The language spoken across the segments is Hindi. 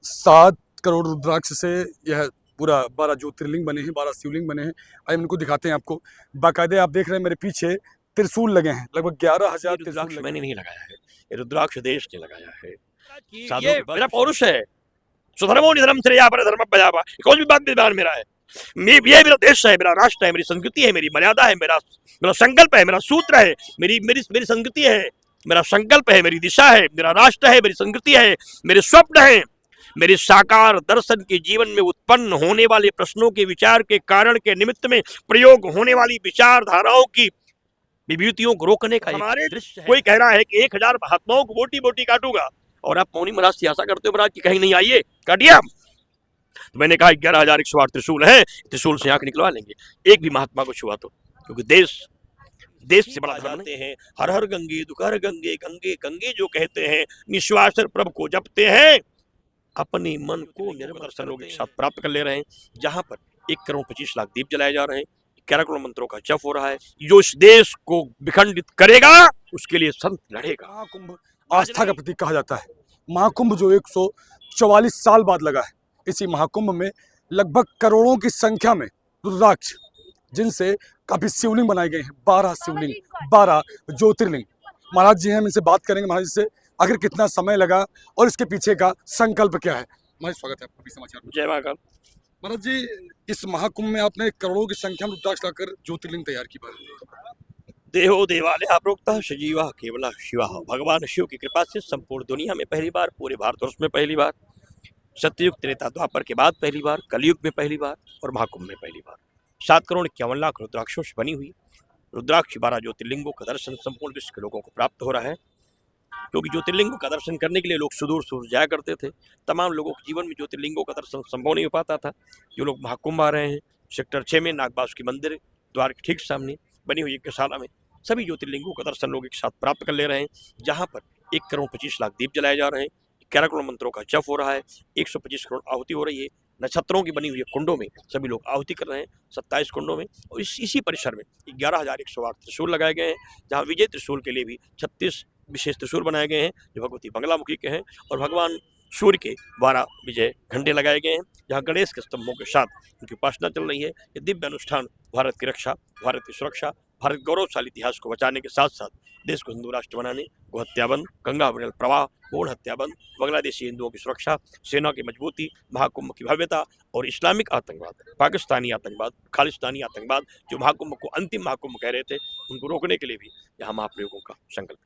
7 करोड़ रुद्राक्ष से यह पूरा 12 ज्योतिर्लिंग बने हैं, 12 शिवलिंग बने हैं। आइए हम इनको दिखाते हैं आपको। बाकायदे आप देख रहे हैं मेरे पीछे त्रिशूल लगे हैं, लगभग 11,000 त्रिशूल रुद्राक्ष लगे मैंने हैं। नहीं लगाया है, ये रुद्राक्ष देश ने लगाया है। ये मेरा पौरुष है। स्वधर्मो निधर्म श्रेया परधर्म भयावा, कौन भी बात विद्वान मेरा है। ये मेरा देश है, मेरा राष्ट्र है, मेरी संस्कृति है, मेरी मर्यादा है, मेरा मेरा संकल्प है, मेरा सूत्र है, मेरी मेरी मेरी संस्कृति है, मेरा संकल्प है, मेरी दिशा है, मेरा राष्ट्र है, मेरी संस्कृति है, मेरे स्वप्न है, मेरे साकार दर्शन के जीवन में उत्पन्न होने वाले प्रश्नों के विचार के कारण के निमित्त में प्रयोग होने वाली विचारधाराओं की विभूतियों को रोकने का हमारे दृश्य है। कोई कह रहा है कि 1000 महात्माओं को बोटी बोटी काटूंगा और आप मौनी महाराज से आशा करते हो महाराज कि कहीं नहीं आइए काटिए। तो मैंने कहा 11,108 त्रिशूल है, त्रिशूल से आंख निकलवा लेंगे, एक भी महात्मा को छुआ तो, क्योंकि देश से बड़ा धर्म हैं। हर हर गंगे दुकर गंगे, गंगे गंगे जो कहते हैं, निश्वास प्रभु को जपते हैं, अपने मन को निर्मल सरोग के साथ प्राप्त कर ले रहे हैं। जहां पर 1 करोड़ 25 लाख दीप जलाए जा रहे हैं, 11 करोड़ मंत्रों का जप हो रहा है। जो इस देश को विखंडित करेगा उसके लिए संत लड़ेगा। महाकुंभ आस्था का प्रतीक कहा जाता है। महाकुंभ जो 144 साल बाद लगा है, इसी महाकुंभ में लगभग करोड़ों की संख्या में रुद्राक्ष, जिनसे काफी शिवलिंग बनाए गए हैं, 12 शिवलिंग, 12 ज्योतिर्लिंग। महाराज जी हैं, हम इनसे बात करेंगे महाराज जी से, आखिर कितना समय लगा और इसके पीछे का संकल्प क्या है। महाराज स्वागत है आपका समाचार में। जय महाकाल। महाराज जी, इस महाकुंभ में आपने करोड़ों की संख्या में रुद्राक्ष लाकर ज्योतिर्लिंग तैयार की बात। देहो देवालय प्रोक्ता सजीवा केवला शिवा। भगवान शिव की कृपा से संपूर्ण दुनिया में पहली बार, पूरे भारतवर्ष में पहली बार, सत्ययुग त्रेता द्वापर के बाद पहली बार, कलयुग में पहली बार और महाकुंभ में पहली बार 7 करोड़ 51 लाख रुद्राक्षों से बनी हुई रुद्राक्ष 12 ज्योतिर्लिंगों का दर्शन संपूर्ण विश्व के लोगों को प्राप्त हो रहा है। क्योंकि ज्योतिर्लिंगों का दर्शन करने के लिए लोग सुदूर सुदूर जाया करते थे। तमाम लोगों के जीवन में ज्योतिर्लिंगों का दर्शन संभव नहीं हो पाता था। जो लोग महाकुंभ आ रहे हैं, सेक्टर 6 में नागबासुकी मंदिर द्वार के ठीक सामने बनी हुई यज्ञशाला में सभी ज्योतिर्लिंगों का दर्शन लोग एक साथ प्राप्त कर ले रहे हैं। जहाँ पर 1 करोड़ 25 लाख दीप जलाए जा रहे हैं, 11 करोड़ मंत्रों का जप हो रहा है, 125 करोड़ आहुति हो रही है। नक्षत्रों की बनी हुई कुंडों में सभी लोग आहुति कर रहे हैं, 27 कुंडों में। और इसी परिसर में 11,108 त्रिशूल लगाए गए हैं, जहाँ विजय त्रिशूल के लिए भी 36 विशेष त्रिशूल बनाए गए हैं, जो भगवती बंगलामुखी के हैं। और भगवान सूर्य के 12 विजय झंडे लगाए गए हैं, जहाँ गणेश के स्तंभों के साथ उनकी उपासना चल रही है। ये दिव्य अनुष्ठान भारत की रक्षा, भारत की सुरक्षा, भारत गौरवशाली इतिहास को बचाने के साथ साथ देश को हिंदू राष्ट्र बनाने, गोहत्या बंद, गंगा बगल प्रवाह, भ्रूण हत्या बंद, बांग्लादेशी हिंदुओं की सुरक्षा, सेना की मजबूती, महाकुंभ की भव्यता और इस्लामिक आतंकवाद, पाकिस्तानी आतंकवाद, खालिस्तानी आतंकवाद, जो महाकुंभ को अंतिम महाकुंभ कह रहे थे, उनको रोकने के लिए भी यहाँ महाप्रयोगों का संकल्प।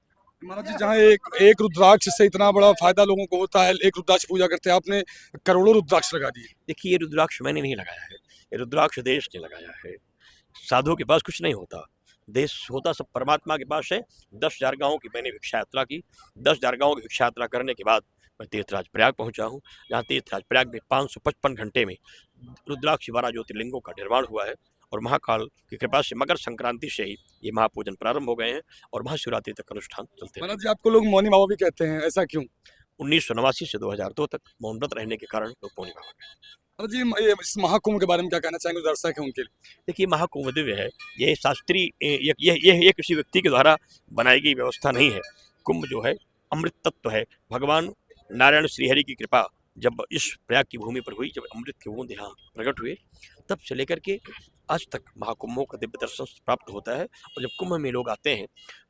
महाराज जी, जहाँ एक रुद्राक्ष से इतना बड़ा फायदा लोगों को होता है, एक रुद्राक्ष पूजा करते हैं, आपने करोड़ों रुद्राक्ष लगा दिए। देखिए, ये रुद्राक्ष मैंने नहीं लगाया है, ये रुद्राक्ष देश ने लगाया है। साधुओं के पास कुछ नहीं होता, देश होता सब परमात्मा के पास है। 10,000 गाँव की मैंने भिक्षा यात्रा की। 10,000 गाँव की भिक्षा यात्रा करने के बाद मैं तीर्थराज प्रयाग पहुंचा हूं, जहां तीर्थराज प्रयाग में 555 घंटे में रुद्राक्ष 12 ज्योतिर्लिंगों का निर्माण हुआ है। और महाकाल की कृपा से मकर संक्रांति से ही ये महापूजन प्रारंभ हो गए हैं और महाशिवरात्रि तक अनुष्ठान चलते हैं। महाराज जी, आपको लोग मौनी बाबा भी कहते हैं, ऐसा क्यों? 1989 से 2002 तक मौन व्रत रहने के कारण लोग मौनी बाबा कहते हैं। महाराज जी, इस महाकुंभ के बारे में क्या कहना चाहेंगे दर्शक है उनके लिए? देखिए, महाकुंभ दिव्य है, ये शास्त्रीय ये किसी व्यक्ति के द्वारा बनाई गई व्यवस्था नहीं है। कुंभ जो है अमृत तत्व है। भगवान नारायण श्रीहरि की कृपा जब इस प्रयाग की भूमि पर हुई, जब अमृत के बूंद यहाँ प्रकट हुए, तब से लेकर के आज तक महाकुंभों का दिव्य दर्शन प्राप्त होता है। और जब कुंभ में लोग आते हैं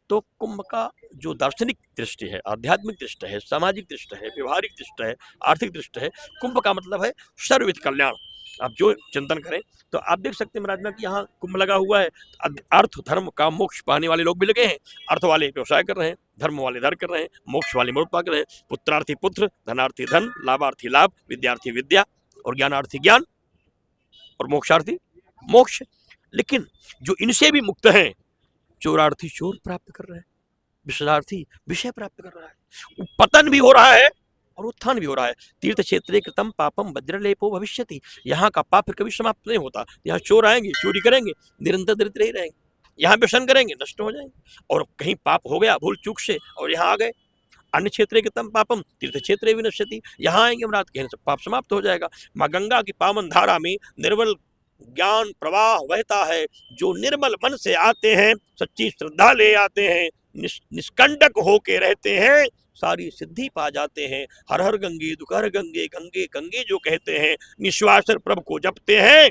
तो कुंभ का जो दार्शनिक दृष्टि है, आध्यात्मिक दृष्टि है, सामाजिक दृष्टि है, व्यवहारिक दृष्टि है, आर्थिक दृष्टि है, कुंभ का मतलब है सर्वविध कल्याण। आप जो चिंतन करें तो आप देख सकते हैं महाराज में कि यहाँ कुंभ लगा हुआ है। अर्थ धर्म काम मोक्ष पाने वाले लोग भी लगे हैं। अर्थ वाले व्यवसाय कर रहे हैं, धर्म वाले धर्म कर रहे हैं, मोक्ष वाले मोक्ष पा कर रहे हैं। पुत्रार्थी पुत्र, धनार्थी धन, लाभार्थी लाभ, विद्यार्थी विद्या और ज्ञानार्थी ज्ञान और मोक्षार्थी मोक्ष। लेकिन जो इनसे भी मुक्त हैं, चोरार्थी चोर प्राप्त कर रहे हैं, विषयार्थी विषय प्राप्त कर रहा है। पतन भी हो रहा है और उत्थान भी हो रहा है। तीर्थ क्षेत्रे कृतम पापम वज्रलेपो भविष्यति। यहाँ का पाप कभी समाप्त नहीं होता। यहाँ चोर आएंगे, चोरी करेंगे, निरंतर दरिद्र ही रहेंगे। यहाँ व्यसन करेंगे, नष्ट हो जाएंगे। और कहीं पाप हो गया भूल चूक से और यहाँ आ गए, अन्य क्षेत्रे कृतम पापम तीर्थ क्षेत्रे विनश्यति। यहाँ आएंगे रात कहने से पाप समाप्त हो जाएगा। माँ गंगा की पावन धारा में निर्मल ज्ञान प्रवाह बहता है। जो निर्मल मन से आते हैं, सच्ची श्रद्धा ले आते हैं, निष्कंटक होके रहते हैं, सारी सिद्धि पा जाते हैं। हर हर गंगे दुकर गंगे, गंगे गंगे जो कहते हैं, निश्वासर प्रभु को जपते हैं,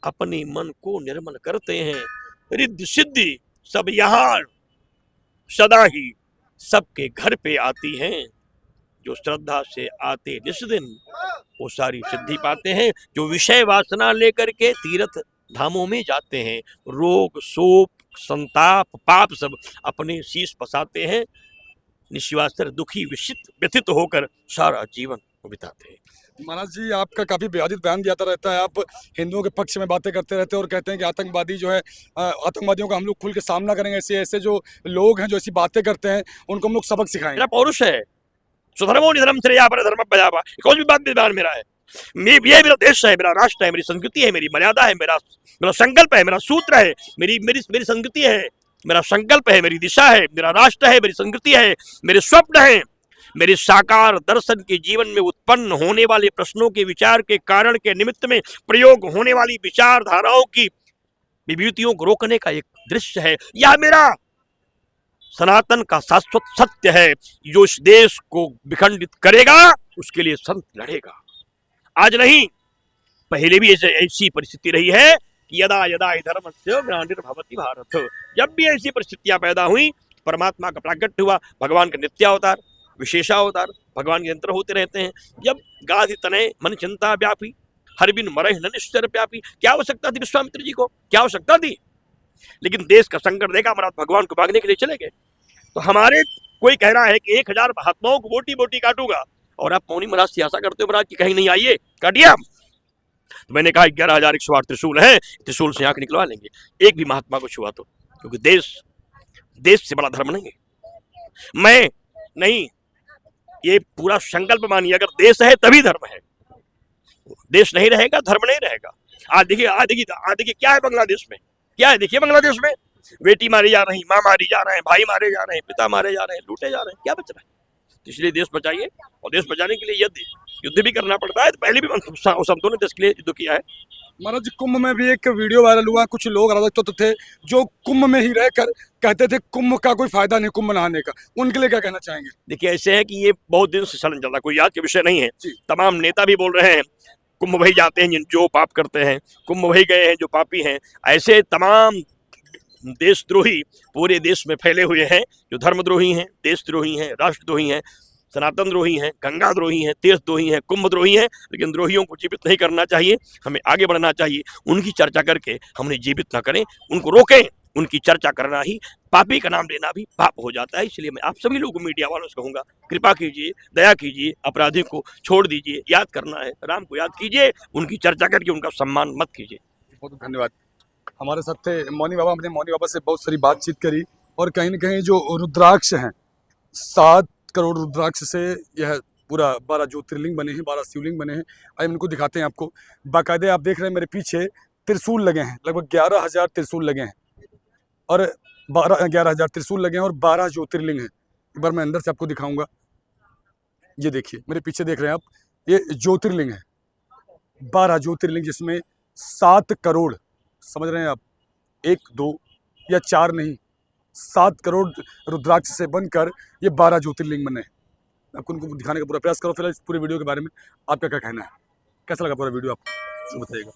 अपने मन को निर्मल करते हैं। रिद्धि सिद्धि सब यहाँ सदा ही सबके घर पे आती हैं। जो श्रद्धा से आते निस दिन वो सारी सिद्धि पाते हैं। जो विषय वासना लेकर के तीर्थ धामों में जाते हैं, रोग शोक संताप पाप सब अपने शीश पसाते हैं, निश्वासर दुखी व्यथित होकर सारा जीवन बिताते हैं। महाराज जी, आपका काफी विवादित बयान भी आता रहता है। आप हिंदुओं के पक्ष में बातें करते रहते हैं और कहते हैं कि आतंकवादी जो है, आतंकवादियों का हम लोग खुल के सामना करेंगे। ऐसे ऐसे जो लोग हैं जो ऐसी बातें करते हैं उनको हम लोग सबक सिखाएंगे। मेरा पौरुष है, सुधर्मो निधर्म श्रेया पर धर्म बजावा, कोई भी बात विधान मेरा है। ये मेरा देश है, मेरा राष्ट्र है, मेरी संस्कृति है, मेरी मर्यादा है, मेरा संकल्प है, मेरा सूत्र है, मेरी संस्कृति है, मेरा संकल्प है, मेरी दिशा है, मेरा राष्ट्र है, मेरी संस्कृति है, मेरे स्वप्न है, मेरे साकार दर्शन के जीवन में उत्पन्न होने वाले प्रश्नों के विचार के कारण के निमित्त में प्रयोग होने वाली विचारधाराओं की विभूतियों को रोकने का एक दृश्य है। यह मेरा सनातन का शाश्वत सत्य है। जो इस देश को विखंडित करेगा उसके लिए संत लड़ेगा। आज नहीं, पहले भी ऐसी परिस्थिति रही है कि यदा यदा धर्मस्य ग्लानिर्भवति भारत। जब भी ऐसी परिस्थितियां पैदा हुई, परमात्मा का प्राकट्य हुआ, भगवान का नित्यावतार विशेषावतार भगवान के यंत्र होते रहते हैं। जब गाधि तनय मन चिंता व्यापी, हर बिन मरह न निश्चर व्यापी। क्या आवश्यकता थी विश्वामित्र जी को, क्या आवश्यकता थी? लेकिन देश का संकट देखा, महाराज भगवान को मांगने के लिए चले गए। तो हमारे कोई कह रहा है कि 1000 महात्माओं को बोटी बोटी काटूंगा, और आप मौनी महाराज से आशा करते हो महाराज की कहीं नहीं आइए, काटिए आप। तो मैंने कहा 11,108 त्रिशूल है, त्रिशूल से आंख निकलवा लेंगे, एक भी महात्मा को छुआ तो। क्योंकि देश से बड़ा धर्म नहीं है। मैं नहीं, ये पूरा संकल्प मानिए, अगर देश है तभी धर्म है। देश नहीं रहेगा धर्म नहीं रहेगा। आज देखिए क्या है बांग्लादेश में, क्या है देखिए बांग्लादेश में, बेटी मारी जा रही, माँ मारी जा रहे हैं, भाई मारे जा रहे हैं, पिता मारे जा रहे हैं, लूटे जा रहे हैं, क्या बच रहा है? तो इसलिए देश बचाइए, और देश बचाने के लिए यदि युद्ध भी करना पड़ता है तो पहले भी संतों ने देश के लिए युद्ध किया है। महाराज जी, कुंभ में भी एक वीडियो वायरल हुआ, कुछ लोग अराजक तो थे जो कुंभ में ही रहकर कहते थे कुंभ का कोई फायदा नहीं कुंभ नहाने का, उनके लिए क्या कहना चाहेंगे? देखिए ऐसे है कि ये बहुत दिन से चलन चलता, कोई याद के विषय नहीं है। तमाम नेता भी बोल रहे हैं कुंभ वही जाते हैं जो पाप करते हैं, कुंभ वही गए हैं जो पापी हैं। ऐसे तमाम देशद्रोही पूरे देश में फैले हुए हैं, जो धर्मद्रोही हैं, देशद्रोही हैं, राष्ट्रद्रोही हैं, सनातन द्रोही हैं, गंगा द्रोही हैं, तीर्थद्रोही हैं, कुंभ द्रोही हैं। लेकिन द्रोहियों को जीवित नहीं करना चाहिए, हमें आगे बढ़ना चाहिए। उनकी चर्चा करके हमने जीवित ना करें, उनको रोकें। उनकी चर्चा करना ही, पापी का नाम लेना भी पाप हो जाता है। इसलिए मैं आप सभी लोगों को, मीडिया वालों से कहूंगा, कृपा कीजिए, दया कीजिए, अपराधी को छोड़ दीजिए। याद करना है राम को याद कीजिए, उनकी चर्चा करके उनका सम्मान मत कीजिए। बहुत धन्यवाद। हमारे साथ थे मौनी बाबा। हमने मौनी बाबा से बहुत सारी बातचीत करी, और कहीं ना कहीं जो रुद्राक्ष हैं, 7 करोड़ रुद्राक्ष से यह पूरा 12 ज्योतिर्लिंग बने हैं, 12 शिवलिंग बने हैं। आइए इनको दिखाते हैं आपको। बाकायदे आप देख रहे हैं मेरे पीछे त्रिशूल लगे हैं, लगभग 11,000 त्रिशूल लगे हैं, और 11,000 त्रिशूल लगे हैं, और 12 ज्योतिर्लिंग हैं। एक बार मैं अंदर से आपको दिखाऊंगा। ये देखिए मेरे पीछे देख रहे हैं आप, ये ज्योतिर्लिंग है, 12 ज्योतिर्लिंग, जिसमें 7 करोड़, समझ रहे हैं आप, 1 2 या 4 नहीं, 7 करोड़ रुद्राक्ष से बनकर ये 12 ज्योतिर्लिंग बने। आपको उनको दिखाने का पूरा प्रयास करो। फिलहाल इस पूरे वीडियो के बारे में आपका क्या कहना है, कैसा लगा पूरा वीडियो आपको बताइएगा।